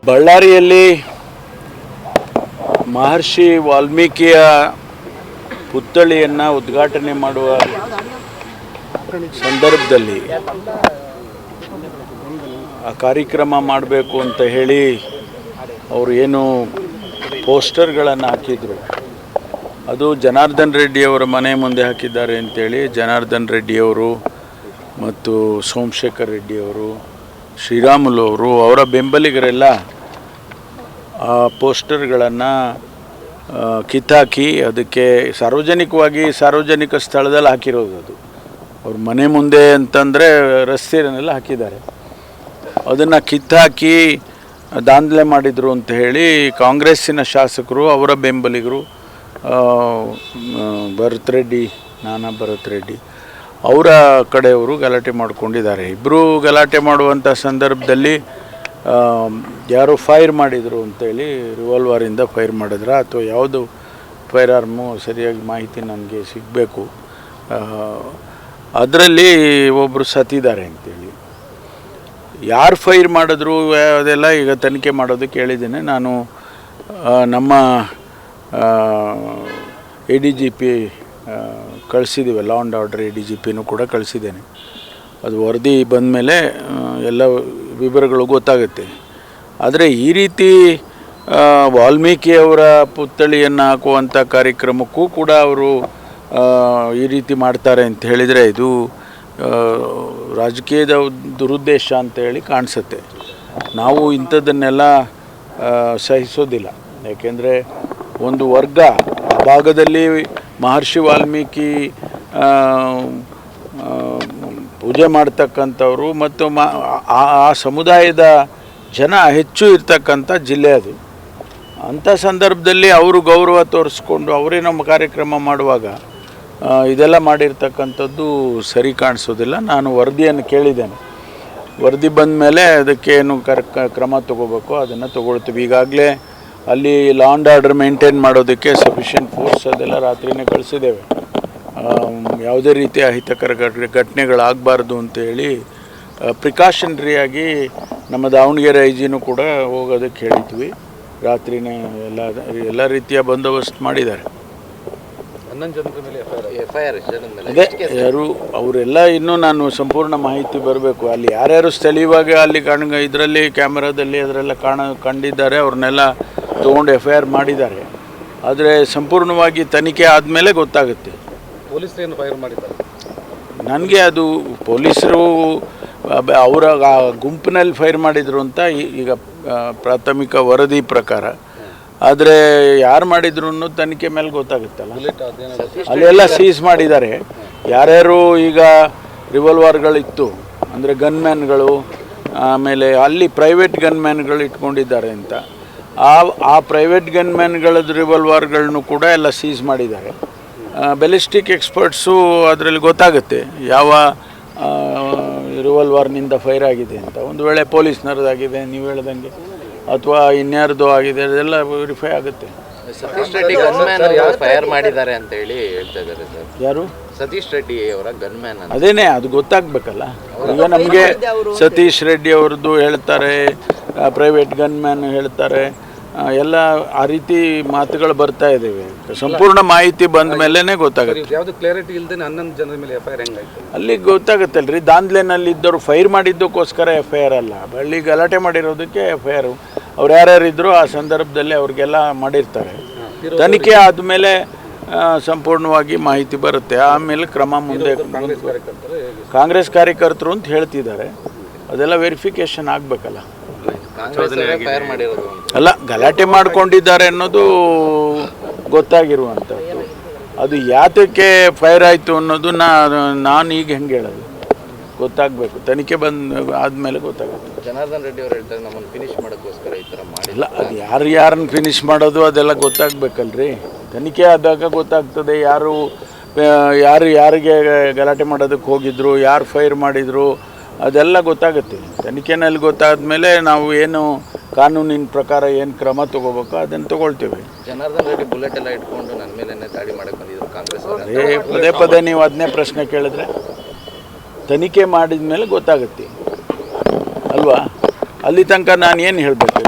ಬಳ್ಳಾರಿಯಲ್ಲಿ ಮಹರ್ಷಿ ವಾಲ್ಮೀಕಿಯ ಪುತ್ಥಳಿಯನ್ನು ಉದ್ಘಾಟನೆ ಮಾಡುವ ಸಂದರ್ಭದಲ್ಲಿ ಆ ಕಾರ್ಯಕ್ರಮ ಮಾಡಬೇಕು ಅಂತ ಹೇಳಿ ಅವರು ಏನು ಪೋಸ್ಟರ್ಗಳನ್ನು ಹಾಕಿದರು, ಅದು ಜನಾರ್ದನ್ ರೆಡ್ಡಿಯವರ ಮನೆ ಮುಂದೆ ಹಾಕಿದ್ದಾರೆ ಅಂತೇಳಿ ಜನಾರ್ದನ್ ರೆಡ್ಡಿಯವರು ಮತ್ತು ಸೋಮಶೇಖರ್ ರೆಡ್ಡಿಯವರು, ಶ್ರೀರಾಮುಲು ಅವರು, ಅವರ ಬೆಂಬಲಿಗರೆಲ್ಲ ಆ ಪೋಸ್ಟರ್ಗಳನ್ನು ಕಿತ್ತಾಕಿ ಅದಕ್ಕೆ ಸಾರ್ವಜನಿಕ ಸ್ಥಳದಲ್ಲಿ ಹಾಕಿರೋದು. ಅದು ಅವ್ರ ಮನೆ ಮುಂದೆ ಅಂತಂದರೆ ರಸ್ತೆಯನ್ನೆಲ್ಲ ಹಾಕಿದ್ದಾರೆ. ಅದನ್ನು ಕಿತ್ತಾಕಿ ದಾಂಧಲೆ ಮಾಡಿದರು ಅಂತ ಹೇಳಿ ಕಾಂಗ್ರೆಸ್ಸಿನ ಶಾಸಕರು, ಅವರ ಬೆಂಬಲಿಗರು, ನಾನಾ ಭರತ್ ರೆಡ್ಡಿ ಅವರ ಕಡೆಯವರು ಗಲಾಟೆ ಮಾಡ್ಕೊಂಡಿದ್ದಾರೆ. ಇಬ್ಬರು ಗಲಾಟೆ ಮಾಡುವಂಥ ಸಂದರ್ಭದಲ್ಲಿ ಯಾರೋ ಫೈರ್ ಮಾಡಿದರು ಅಂತೇಳಿ, ರಿವಾಲ್ವರಿಂದ ಫೈರ್ ಮಾಡಿದ್ರ ಅಥವಾ ಯಾವುದು ಫೈರ್ ಆರ್ಮು ಸರಿಯಾಗಿ ಮಾಹಿತಿ ನನಗೆ ಸಿಗಬೇಕು. ಅದರಲ್ಲಿ ಒಬ್ಬರು ಸತ್ತಿದ್ದಾರೆ ಅಂತೇಳಿ. ಯಾರು ಫೈರ್ ಮಾಡಿದ್ರು ಅದೆಲ್ಲ ಈಗ ತನಿಖೆ ಮಾಡೋದಕ್ಕೆ ಹೇಳಿದ್ದೇನೆ. ನಾನು ನಮ್ಮ ADGP ಕಳಿಸಿದ್ದೀವಿ, ಲಾ ಆ್ಯಂಡ್ ಆರ್ಡರ್ ADGPನೂ ಕೂಡ ಕಳಿಸಿದ್ದೇನೆ. ಅದು ವರದಿ ಬಂದ ಮೇಲೆ ಎಲ್ಲ ವಿವರಗಳು ಗೊತ್ತಾಗುತ್ತೆ. ಆದರೆ ಈ ರೀತಿ ವಾಲ್ಮೀಕಿಯವರ ಪುತ್ಥಳಿಯನ್ನು ಹಾಕುವಂಥ ಕಾರ್ಯಕ್ರಮಕ್ಕೂ ಕೂಡ ಅವರು ಈ ರೀತಿ ಮಾಡ್ತಾರೆ ಅಂತ ಹೇಳಿದರೆ ಇದು ರಾಜಕೀಯದ ದುರುದ್ದೇಶ ಅಂತೇಳಿ ಕಾಣಿಸುತ್ತೆ. ನಾವು ಇಂಥದ್ದನ್ನೆಲ್ಲ ಸಹಿಸೋದಿಲ್ಲ. ಯಾಕೆಂದರೆ ಒಂದು ವರ್ಗ ಭಾಗದಲ್ಲಿ ಮಹರ್ಷಿ ವಾಲ್ಮೀಕಿ ಪೂಜೆ ಮಾಡ್ತಕ್ಕಂಥವ್ರು ಮತ್ತು ಆ ಸಮುದಾಯದ ಜನ ಹೆಚ್ಚು ಇರ್ತಕ್ಕಂಥ ಜಿಲ್ಲೆ ಅದು. ಅಂಥ ಸಂದರ್ಭದಲ್ಲಿ ಅವರು ಗೌರವ ತೋರಿಸ್ಕೊಂಡು ಅವರೇ ನಮ್ಮ ಕಾರ್ಯಕ್ರಮ ಮಾಡುವಾಗ ಇದೆಲ್ಲ ಮಾಡಿರ್ತಕ್ಕಂಥದ್ದು ಸರಿ ಕಾಣಿಸೋದಿಲ್ಲ. ನಾನು ವರದಿಯನ್ನು ಕೇಳಿದ್ದೇನೆ. ವರದಿ ಬಂದ ಮೇಲೆ ಅದಕ್ಕೇನು ಕ್ರಮ ತಗೋಬೇಕು ಅದನ್ನು ತಗೊಳ್ತೀವಿ. ಈಗಾಗಲೇ ಅಲ್ಲಿ ಲಾ ಆ್ಯಂಡ್ ಆರ್ಡರ್ ಮೇಂಟೈನ್ ಮಾಡೋದಕ್ಕೆ ಸಫಿಷಿಯೆಂಟ್ ಫೋರ್ಸ್ ಅದೆಲ್ಲ ರಾತ್ರಿನೇ ಕಳಿಸಿದ್ದೇವೆ. ಯಾವುದೇ ರೀತಿಯ ಅಹಿತಕರ ಘಟನೆಗಳಾಗಬಾರ್ದು ಅಂತೇಳಿ ಪ್ರಿಕಾಷನ್ರಿಯಾಗಿ ನಮ್ಮ ದಾವಣಗೆರೆ IG ಕೂಡ ಹೋಗೋದಕ್ಕೆ ಹೇಳಿದ್ವಿ. ರಾತ್ರಿನೇ ಎಲ್ಲ ರೀತಿಯ ಬಂದೋಬಸ್ತ್ ಮಾಡಿದ್ದಾರೆ. ಅದೇ ಯಾರು ಅವರೆಲ್ಲ ಇನ್ನೂ ನಾನು ಸಂಪೂರ್ಣ ಮಾಹಿತಿ ಬರಬೇಕು. ಅಲ್ಲಿ ಯಾರ್ಯಾರು ಸ್ಥಳೀಯವಾಗಿ ಅಲ್ಲಿ ಇದರಲ್ಲಿ ಕ್ಯಾಮ್ರಾದಲ್ಲಿ ಅದರೆಲ್ಲ ಕಂಡಿದ್ದಾರೆ, ಅವ್ರನ್ನೆಲ್ಲ ತೊಗೊಂಡು FIR ಮಾಡಿದ್ದಾರೆ. ಆದರೆ ಸಂಪೂರ್ಣವಾಗಿ ತನಿಖೆ ಆದಮೇಲೆ ಗೊತ್ತಾಗುತ್ತೆ. ಪೊಲೀಸರು ಏನು ಫೈರ್ ಮಾಡಿದ್ದಾರೆ ನನಗೆ. ಅದು ಪೊಲೀಸರು ಅವರ ಗುಂಪಿನಲ್ಲಿ ಫೈರ್ ಮಾಡಿದರು ಅಂತ ಈಗ ಪ್ರಾಥಮಿಕ ವರದಿ ಪ್ರಕಾರ. ಆದರೆ ಯಾರು ಮಾಡಿದ್ರು ಅನ್ನೋದು ತನಿಖೆ ಮೇಲೆ ಗೊತ್ತಾಗುತ್ತಲ್ಲ. ಅಲ್ಲೆಲ್ಲ ಸೀಸ್ ಮಾಡಿದ್ದಾರೆ. ಯಾರ್ಯಾರು ಈಗ ರಿವಾಲ್ವರ್ಗಳಿತ್ತು ಅಂದರೆ ಗನ್ಮ್ಯಾನ್ಗಳು, ಆಮೇಲೆ ಅಲ್ಲಿ ಪ್ರೈವೇಟ್ ಗನ್ಮ್ಯಾನ್ಗಳು ಇಟ್ಕೊಂಡಿದ್ದಾರೆ ಅಂತ ಆ ಪ್ರೈವೇಟ್ ಗನ್ಮ್ಯಾನ್ಗಳದ್ದು ರಿವಾಲ್ವರ್ಗಳನ್ನು ಕೂಡ ಎಲ್ಲ ಸೀಸ್ ಮಾಡಿದ್ದಾರೆ. ಬೆಲಿಸ್ಟಿಕ್ ಎಕ್ಸ್ಪರ್ಟ್ಸು ಅದರಲ್ಲಿ ಗೊತ್ತಾಗುತ್ತೆ ಯಾವ ರಿವಾಲ್ವರ್ನಿಂದ ಫೈರ್ ಆಗಿದೆ ಅಂತ. ಒಂದು ವೇಳೆ ಪೊಲೀಸ್ನರದಾಗಿದೆ ನೀವು ಹೇಳ್ದಂಗೆ ಅಥವಾ ಇನ್ಯಾರ್ದು ಆಗಿದೆ ಅದೆಲ್ಲ ವೆರಿಫೈ ಆಗುತ್ತೆ. ಸತೀಶ್ ರೆಡ್ಡಿ ಗನ್ಮ್ಯಾನ್ ಫೈರ್ ಮಾಡಿದ್ದಾರೆ ಅಂತ ಹೇಳಿ ಹೇಳ್ತಾ ಇದ್ದಾರೆ ಸರ್. ಯಾರು? ಸತೀಶ್ ರೆಡ್ಡಿ ಅವರ ಗನ್ಮ್ಯಾನ್. ಅದೇನೇ, ಅದು ಗೊತ್ತಾಗಬೇಕಲ್ಲ. ಈಗ ನಮಗೆ ಸತೀಶ್ ರೆಡ್ಡಿ ಅವ್ರದ್ದು ಹೇಳ್ತಾರೆ, ಪ್ರೈವೇಟ್ ಗನ್ಮ್ಯಾನ್ ಹೇಳ್ತಾರೆ, ಎಲ್ಲ ಆ ರೀತಿ ಮಾತುಗಳು ಬರ್ತಾ ಇದ್ದೇವೆ. ಸಂಪೂರ್ಣ ಮಾಹಿತಿ ಬಂದ ಮೇಲೇ ಗೊತ್ತಾಗುತ್ತೆ. ಯಾವುದು ಕ್ಲಾರಿಟಿ ಇಲ್ಲದೆ 11 ಜನರ ಮೇಲೆ FIR ಹೆಂಗಾಯ್ತು ಅಲ್ಲಿ ಗೊತ್ತಾಗುತ್ತಲ್ರಿ. ದಾಂಧಲೆನಲ್ಲಿ ಇದ್ದವರು ಫೈರ್ ಮಾಡಿದ್ದಕ್ಕೋಸ್ಕರ FIR ಅಲ್ಲ, ಅಲ್ಲಿ ಗಲಾಟೆ ಮಾಡಿರೋದಕ್ಕೆ FIR. ಅವ್ರು ಯಾರ್ಯಾರಿದ್ರು ಆ ಸಂದರ್ಭದಲ್ಲಿ ಅವ್ರಿಗೆಲ್ಲ ಮಾಡಿರ್ತಾರೆ. ತನಿಖೆ ಆದಮೇಲೆ ಸಂಪೂರ್ಣವಾಗಿ ಮಾಹಿತಿ ಬರುತ್ತೆ. ಆಮೇಲೆ ಕ್ರಮ ಮುಂದೆ. ಕಾಂಗ್ರೆಸ್ ಕಾರ್ಯಕರ್ತರು ಅಂತ ಹೇಳ್ತಿದ್ದಾರೆ, ಅದೆಲ್ಲ ವೆರಿಫಿಕೇಶನ್ ಆಗಬೇಕಲ್ಲ. ಅಲ್ಲ, ಗಲಾಟೆ ಮಾಡ್ಕೊಂಡಿದ್ದಾರೆ ಅನ್ನೋದು ಗೊತ್ತಾಗಿರುವಂಥದ್ದು. ಅದು ಯಾತಕ್ಕೆ ಫೈರ್ ಆಯಿತು ಅನ್ನೋದು ನಾನು ಈಗ ಹೆಂಗೆ ಹೇಳೋದು, ಗೊತ್ತಾಗಬೇಕು. ತನಿಖೆ ಆದಮೇಲೆ ಗೊತ್ತಾಗುತ್ತೆ. ಜನಾರ್ದನ್ ರೆಡ್ಡಿ ಅವರು ಹೇಳ್ತಾರೆ ನಮ್ಮನ್ನು ಫಿನಿಶ್ ಮಾಡೋಕ್ಕೋಸ್ಕರ ಈ ಥರ ಮಾಡಿಲ್ಲ. ಅದು ಯಾರನ್ನ ಫಿನಿಶ್ ಮಾಡೋದು ಅದೆಲ್ಲ ಗೊತ್ತಾಗಬೇಕಲ್ರಿ. ತನಿಖೆ ಆದಾಗ ಗೊತ್ತಾಗ್ತದೆ ಯಾರಿಗೆ ಗಲಾಟೆ ಮಾಡೋದಕ್ಕೆ ಹೋಗಿದ್ರು, ಯಾರು ಫೈರ್ ಮಾಡಿದರು, ಅದೆಲ್ಲ ಗೊತ್ತಾಗುತ್ತೆ. ತನಿಖೆನಲ್ಲಿ ಗೊತ್ತಾದ ಮೇಲೆ ನಾವು ಏನು ಕಾನೂನಿನ ಪ್ರಕಾರ ಏನು ಕ್ರಮ ತಗೋಬೇಕು ಅದನ್ನು ತಗೊಳ್ತೇವೆ. ಜನಾರ್ದನ್ ರೆಡ್ಡಿ ಬುಲೆಟ್ ಎಲ್ಲ ಇಟ್ಕೊಂಡು ನನ್ನ ಮೇಲೆ ದಾಳಿ ಮಾಡಕ್ಕೆ ಬಂದಿದ್ರು ಕಾಂಗ್ರೆಸ್. ಪದೇ ನೀವು ಅದನ್ನೇ ಪ್ರಶ್ನೆ ಕೇಳಿದ್ರೆ ತನಿಖೆ ಮಾಡಿದ ಮೇಲೆ ಗೊತ್ತಾಗುತ್ತೆ ಅಲ್ವಾ? ಅಲ್ಲಿ ತನಕ ನಾನು ಏನು ಹೇಳಬೇಕು?